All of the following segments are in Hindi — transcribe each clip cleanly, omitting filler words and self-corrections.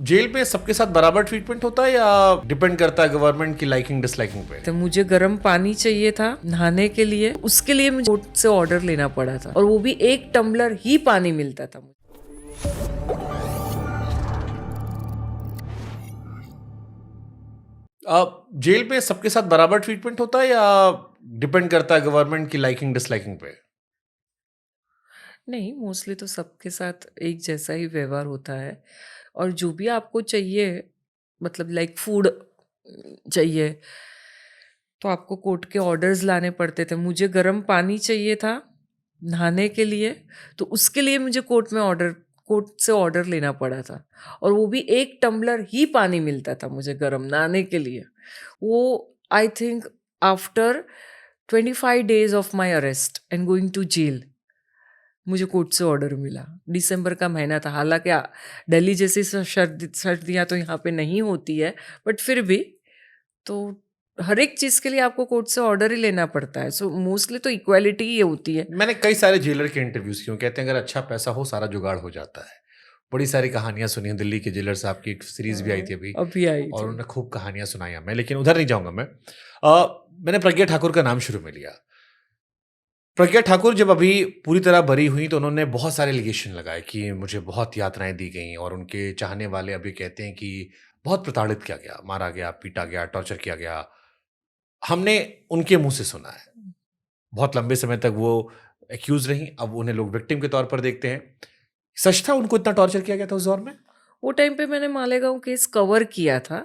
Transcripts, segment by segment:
जेल पे सबके साथ बराबर ट्रीटमेंट होता है या डिपेंड करता है गवर्नमेंट की लाइकिंग डिसलाइकिंग पे? तो मुझे गर्म पानी चाहिए था नहाने के लिए, उसके लिए मुझे कोर्ट से ऑर्डर लेना पड़ा था और वो भी 1 टम्बलर ही पानी मिलता था मुझे। जेल पे सबके साथ बराबर ट्रीटमेंट होता है या डिपेंड करता है गवर्नमेंट की लाइकिंग डिसलाइकिंग पे? नहीं, मोस्टली तो सबके साथ एक जैसा ही व्यवहार होता है और जो भी आपको चाहिए, मतलब लाइक फूड चाहिए, तो आपको कोर्ट के ऑर्डर्स लाने पड़ते थे। मुझे गर्म पानी चाहिए था नहाने के लिए, तो उसके लिए मुझे कोर्ट से ऑर्डर लेना पड़ा था और वो भी 1 टम्बलर ही पानी मिलता था मुझे गर्म नहाने के लिए। वो I think after 25 days of my arrest and going to jail मुझे कोर्ट से ऑर्डर मिला। दिसंबर का महीना था, हालांकि दिल्ली जैसी सर्दियाँ तो यहाँ पे नहीं होती है, बट फिर भी तो हर एक चीज़ के लिए आपको कोर्ट से ऑर्डर ही लेना पड़ता है। सो मोस्टली तो इक्वालिटी ही होती है। मैंने कई सारे जेलर के इंटरव्यूज किए, कहते हैं अगर अच्छा पैसा हो सारा जुगाड़ हो जाता है। बड़ी सारी कहानियां सुनी हैं, दिल्ली के जेलर साहब की एक सीरीज भी आई थी अभी अभी आई और थी। उन्होंने खूब कहानियां सुनाई हमें, लेकिन उधर नहीं जाऊंगा मैं। मैंने प्रज्ञा ठाकुर का नाम शुरू में लिया। प्रज्ञा ठाकुर जब अभी पूरी तरह बरी हुई तो उन्होंने बहुत सारे एलिगेशन लगाए कि मुझे बहुत यातनाएं दी गई और उनके चाहने वाले अभी कहते हैं कि बहुत प्रताड़ित किया गया, मारा गया, पीटा गया, टॉर्चर किया गया। हमने उनके मुंह से सुना है। बहुत लंबे समय तक वो एक्यूज रही, अब उन्हें लोग विक्टिम के तौर पर देखते हैं। सच था उनको इतना टॉर्चर किया गया था उस दौर में? वो टाइम पे मैंने मालेगांव केस कवर किया था,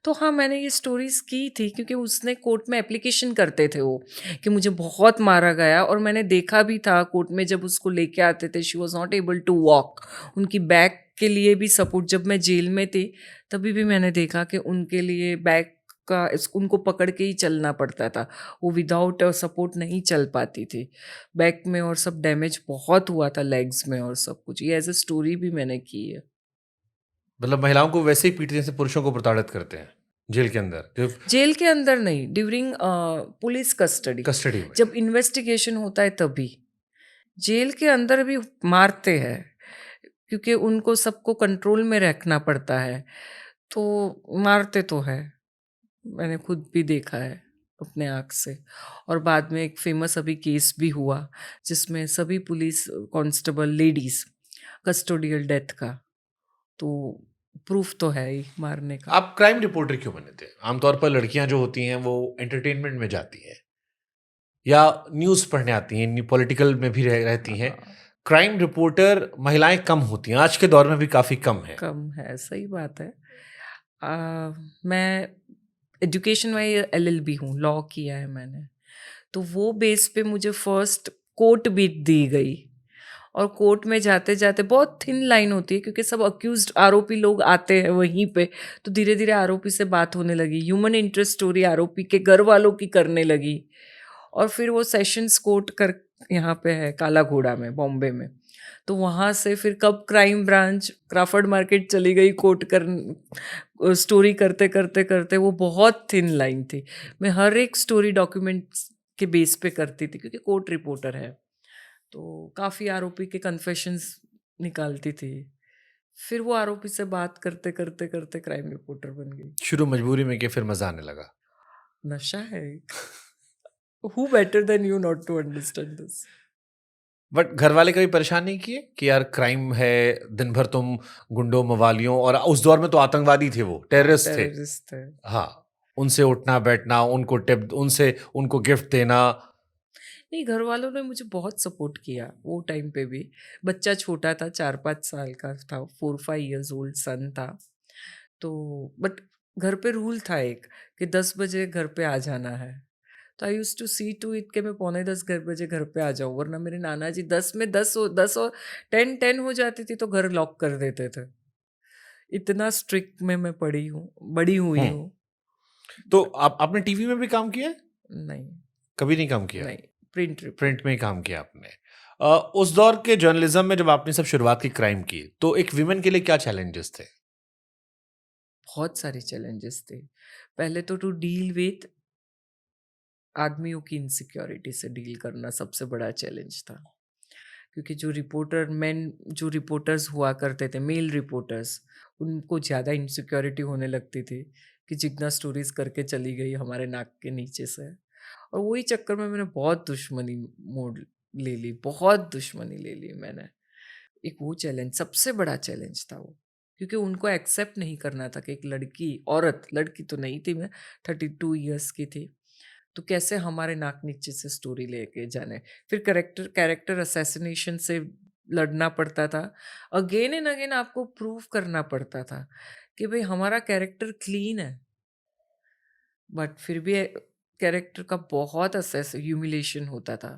तो हाँ, मैंने ये स्टोरीज़ की थी क्योंकि उसने कोर्ट में एप्लीकेशन करते थे वो, कि मुझे बहुत मारा गया और मैंने देखा भी था कोर्ट में जब उसको लेके आते थे, she was not able to walk. उनकी बैक के लिए भी सपोर्ट, जब मैं जेल में थी तभी भी मैंने देखा कि उनके लिए बैक का उनको पकड़ के ही चलना पड़ता था। वो विदाउट सपोर्ट नहीं चल पाती थी बैक में, और सब डैमेज बहुत हुआ था लेग्स में और सब कुछ। ये एज ए स्टोरी भी मैंने की है। मतलब महिलाओं को वैसे ही पीटते जैसे पुरुषों को प्रताड़ित करते हैं जेल के अंदर, जो जेल के अंदर नहीं, ड्यूरिंग पुलिस कस्टडी, कस्टडी में। जब इन्वेस्टिगेशन होता है तभी। जेल के अंदर भी मारते हैं क्योंकि उनको सबको कंट्रोल में रखना पड़ता है, तो मारते तो है। मैंने खुद भी देखा है अपने आँख से। और बाद में एक फेमस अभी केस भी हुआ जिसमें सभी police constable ladies custodial death का, तो प्रूफ तो है ही मारने का। आप क्राइम रिपोर्टर क्यों बने थे? आमतौर पर लड़कियां जो होती हैं वो एंटरटेनमेंट में जाती हैं या न्यूज़ पढ़ने आती हैं, पॉलिटिकल में भी रहती हैं। क्राइम रिपोर्टर महिलाएं कम होती हैं, आज के दौर में भी काफ़ी कम है। कम है, सही बात है। मैं एजुकेशन वाइज एलएलबी हूँ, लॉ किया है मैंने, तो वो बेस पे मुझे फर्स्ट कोर्ट बीट दी गई। और कोर्ट में जाते जाते बहुत थिन लाइन होती है क्योंकि सब अक्यूज्ड आरोपी लोग आते हैं वहीं पे, तो धीरे धीरे आरोपी से बात होने लगी, ह्यूमन इंटरेस्ट स्टोरी आरोपी के घर वालों की करने लगी। और फिर वो सेशंस कोर्ट कर यहाँ पे है काला घोड़ा में, बॉम्बे में, तो वहाँ से फिर कब क्राइम ब्रांच क्राफर्ड मार्केट चली गई कोर्ट कर स्टोरी करते करते करते। वो बहुत थिन लाइन थी। मैं हर एक स्टोरी डॉक्यूमेंट्स के बेस पे करती थी क्योंकि कोर्ट रिपोर्टर है, तो काफ़ी आरोपी के कन्फेशंस निकालती थी। फिर वो आरोपी से बात करते करते करते क्राइम रिपोर्टर बन गई। शुरू मजबूरी में कि फिर मज़ा आने लगा। नशा है। Who better than you not to understand this. But घर वाले कभी परेशान नहीं किए कि यार क्राइम है, दिन भर तुम गुंडों मवालियों, और उस दौर में तो आतंकवादी थे, वो हाँ, टेररिस्ट थे। टेररिस्ट है। हाँ, उनसे उठना बैठना, उनको टिप, उनसे उनको गिफ्ट देना। नहीं, घर वालों ने मुझे बहुत सपोर्ट किया वो टाइम पे भी। बच्चा छोटा था, 4-5 साल का था, 4-5 years ओल्ड सन था। तो बट घर पे रूल था एक, कि 10 बजे घर पे आ जाना है। तो I use to see to it कि मैं 9:45 बजे घर पे आ जाऊँ, वरना मेरे नाना जी 10 में 10 और 10 हो जाती थी तो घर लॉक कर देते थे। इतना स्ट्रिक्ट में मैं पढ़ी हूँ, बड़ी हुई हम्म। हूँ। तो आपने टीवी में भी काम किया है? नहीं। कभी नहीं काम किया? नहीं, प्रिंट प्रिंट रिपोर्ट। में ही काम किया आपने। उस दौर के जर्नलिज्म में जब आपने सब शुरुआत की क्राइम की, तो एक विमेन के लिए क्या चैलेंजेस थे? बहुत सारे चैलेंजेस थे। पहले तो टू डील विथ आदमियों की इनसिक्योरिटी से डील करना सबसे बड़ा चैलेंज था। क्योंकि जो रिपोर्टर्स हुआ करते थे, मेल रिपोर्टर्स, उनको ज़्यादा इनसिक्योरिटी होने लगती थी कि जितना स्टोरीज करके चली गई हमारे नाक के नीचे से। और वही चक्कर में मैंने बहुत दुश्मनी मोड़ ले ली, बहुत दुश्मनी ले ली मैंने। एक वो चैलेंज, सबसे बड़ा चैलेंज था वो, क्योंकि उनको एक्सेप्ट नहीं करना था कि एक लड़की तो नहीं थी मैं, 32 इयर्स की थी, तो कैसे हमारे नाक नीचे से स्टोरी लेके जाने। फिर कैरेक्टर असैसिनेशन से लड़ना पड़ता था, अगेन एंड अगेन आपको प्रूव करना पड़ता था कि भाई हमारा कैरेक्टर क्लीन है, बट फिर भी कैरेक्टर का बहुत असेस ह्यूमिलेशन होता था।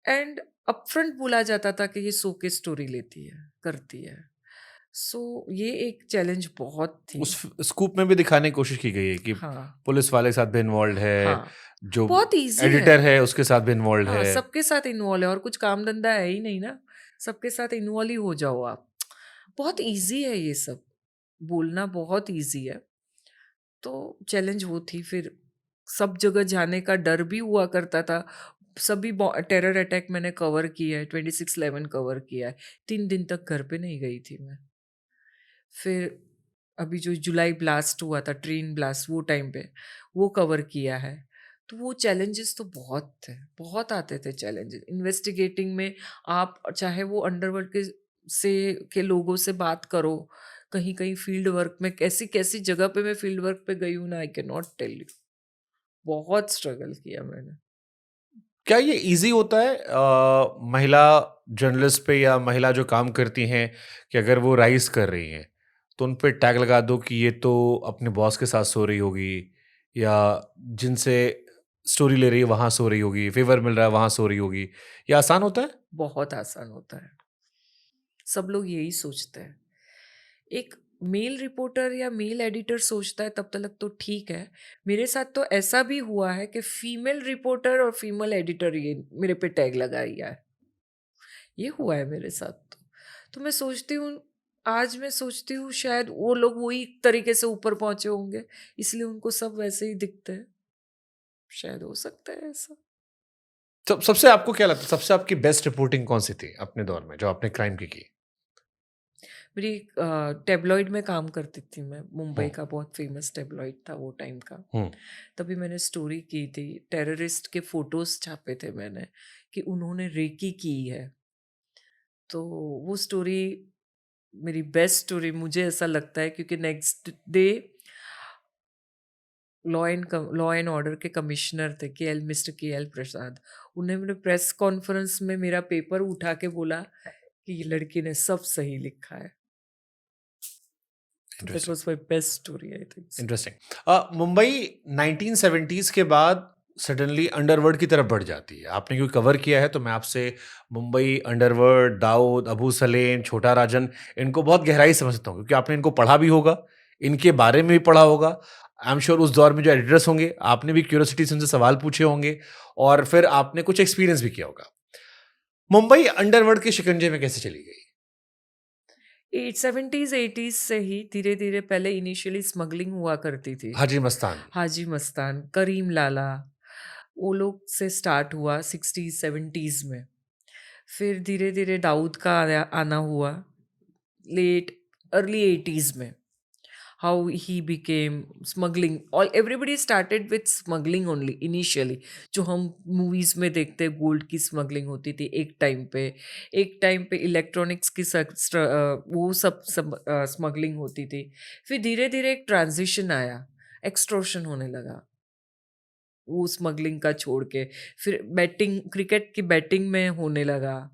एंड अपफ्रंट बोला जाता था कि ये सो के स्टोरी लेती है, करती है। सो ये एक चैलेंज बहुत थी। उस स्कूप में भी दिखाने की कोशिश की गई है कि हाँ, पुलिस वाले के साथ भी इन्वॉल्व है, हाँ, जो बहुत ईज़ी है। एडिटर है उसके साथ भी इन्वॉल्व हाँ, है। सबके साथ इन्वॉल्व है और कुछ काम धंधा है ही नहीं ना, सबके साथ इन्वॉल्व ही हो जाओ आप। बहुत ईज़ी है ये सब, बोलना बहुत ईज़ी है। तो चैलेंज वो थी। फिर सब जगह जाने का डर भी हुआ करता था। सभी टेरर अटैक मैंने कवर किया है, 26/11 कवर किया है। 3 दिन तक घर पे नहीं गई थी मैं। फिर अभी जो जुलाई ब्लास्ट हुआ था, ट्रेन ब्लास्ट, वो टाइम पे वो कवर किया है। तो वो चैलेंजेस तो बहुत थे, बहुत आते थे चैलेंजेस इन्वेस्टिगेटिंग में। आप चाहे वो अंडरवर्ल्ड के लोगों से बात करो, कहीं कहीं फील्ड वर्क में, कैसी कैसी जगह पे मैं फील्ड वर्क पे गई हूँ ना, I can not tell you. बहुत स्ट्रगल किया मैंने। क्या ये इजी होता है महिला जर्नलिस्ट पे या महिला जो काम करती हैं कि अगर वो राइज कर रही हैं तो उन पे टैग लगा दो कि ये तो अपने बॉस के साथ सो रही होगी, या जिनसे स्टोरी ले रही है वहां सो रही होगी, फेवर मिल रहा है वहां सो रही होगी? ये आसान होता है? बहुत आसान होता है, सब लोग यही सोचते हैं। एक मेल रिपोर्टर या मेल एडिटर सोचता है तब तक तो ठीक है। मेरे साथ तो ऐसा भी हुआ है कि फीमेल रिपोर्टर और फीमेल एडिटर ये मेरे पे टैग लगाया है। ये हुआ है मेरे साथ। तो मैं सोचती हूँ, आज मैं सोचती हूँ शायद वो लोग वही तरीके से ऊपर पहुंचे होंगे, इसलिए उनको सब वैसे ही दिखते हैं। शायद हो सकता है ऐसा। सबसे आपको क्या लगता है, सबसे आपकी बेस्ट रिपोर्टिंग कौन सी थी अपने दौर में जो आपने क्राइम की? मेरी टेबलॉइड में काम करती थी मैं, मुंबई हम्म। का बहुत फेमस टेबलॉइड था वो टाइम का। हम्म। तभी मैंने स्टोरी की थी, टेररिस्ट के फोटोज छापे थे मैंने कि उन्होंने रेकी की है। तो वो स्टोरी मेरी बेस्ट स्टोरी मुझे ऐसा लगता है, क्योंकि next day law and order के कमिश्नर थे, के एल प्रसाद। उन्हें मेरे प्रेस कॉन्फ्रेंस में मेरा पेपर उठा के बोला कि ये लड़की ने सब सही लिखा है। तो that interesting. Was my best story, I think so. Interesting. Mumbai 1970s के बाद सडनली अंडरवर्ल्ड की तरफ बढ़ जाती है। आपने क्योंकि कवर किया है तो मैं आपसे मुंबई अंडरवर्ल्ड, दाऊद, अबू सलेम, छोटा राजन, इनको बहुत गहराई से समझता हूँ क्योंकि आपने इनको पढ़ा भी होगा, इनके बारे में भी पढ़ा होगा। आई एम श्योर उस दौर में जो एडिटर्स होंगे आपने भी क्यूरियोसिटी से उनसे सवाल पूछे होंगे और फिर आपने कुछ एक्सपीरियंस भी किया होगा। मुंबई अंडरवर्ल्ड के शिकंजे में कैसे चली गई? 70s 80s से ही धीरे धीरे, पहले इनिशियली स्मगलिंग हुआ करती थी। हाजी मस्तान। हाजी मस्तान, करीम लाला, वो लोग से स्टार्ट हुआ 60s 70s में। फिर धीरे धीरे दाऊद का आना हुआ लेट अर्ली 80s में। How he became smuggling, all everybody started with smuggling only initially. जो हम मूवीज में देखते हैं, गोल्ड की स्मगलिंग होती थी एक टाइम पे। एक टाइम पे इलेक्ट्रॉनिक्स की वो सब स्मगलिंग होती थी। फिर धीरे धीरे एक ट्रांजिशन आया, एक्सट्रोशन होने लगा वो स्मगलिंग का छोड़ के। फिर बैटिंग, क्रिकेट की बैटिंग में होने लगा।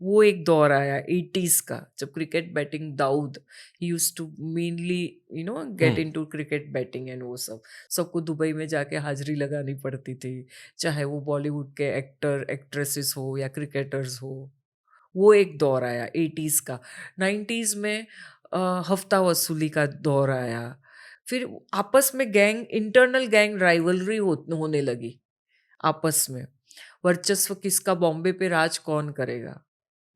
वो एक दौर आया 80s का, जब क्रिकेट बैटिंग, दाऊद ही use to mainly get hmm. Into cricket batting and वो सब। सबको दुबई में जाके हाजिरी लगानी पड़ती थी, चाहे वो बॉलीवुड के एक्टर एक्ट्रेसेस हो या क्रिकेटर्स हो। वो एक दौर आया 80s का। 90s में हफ्ता वसूली का दौर आया। फिर आपस में इंटरनल गैंग राइवलरी होने लगी आपस में। वर्चस्व किसका, बॉम्बे पे राज कौन करेगा,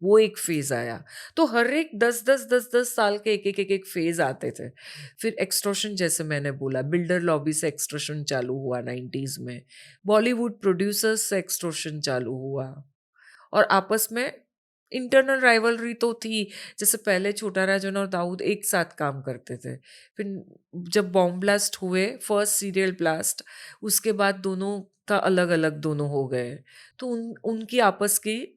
वो एक फेज आया। तो हर एक 10 साल के एक फेज आते थे। फिर एक्सटॉर्शन, जैसे मैंने बोला, बिल्डर लॉबी से एक्सटॉर्शन चालू हुआ 90s में। बॉलीवुड प्रोड्यूसर्स से एक्सटॉर्शन चालू हुआ। और आपस में इंटरनल राइवलरी तो थी, जैसे पहले छोटा राजन और दाऊद एक साथ काम करते थे। फिर जब बॉम्ब ब्लास्ट हुए, फर्स्ट सीरियल ब्लास्ट, उसके बाद दोनों का अलग-अलग दोनों हो गए। तो उनकी आपस की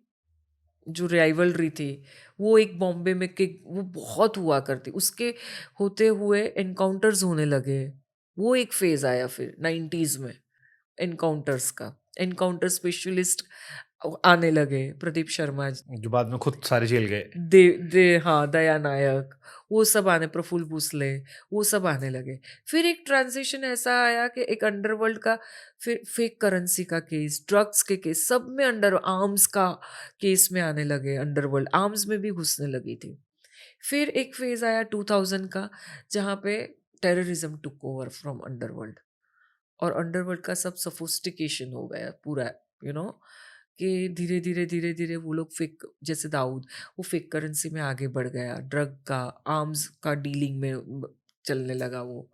जो राइवलरी थी, वो एक बॉम्बे में के वो बहुत हुआ करती। उसके होते हुए एनकाउंटर्स होने लगे। वो एक फ़ेज़ आया फिर 90s में एनकाउंटर्स का। एनकाउंटर स्पेशलिस्ट आने लगे, प्रदीप शर्मा जो बाद में खुद सारे जेल गए। दे दे हाँ, दया नायक, वो सब आने, प्रफुल्ल भोसले, वो सब आने लगे। फिर एक ट्रांज़िशन ऐसा आया कि एक अंडरवर्ल्ड का, फिर फेक करेंसी का केस, ड्रग्स के केस, सब में अंडर आर्म्स का केस में आने लगे अंडरवर्ल्ड, आर्म्स में भी घुसने लगी थी। फिर एक फ़ेज़ आया 2000 का, जहाँ पे टेररिज़्म टूक ओवर फ्रॉम अंडरवर्ल्ड, और अंडरवर्ल्ड का सब सोफिस्टिकेशन हो गया पूरा, यू नो कि धीरे-धीरे, धीरे-धीरे वो लोग फेक, जैसे दाऊद, वो फेक करेंसी में आगे बढ़ गया, ड्रग का, आर्म्स का डीलिंग में चलने लगा वो।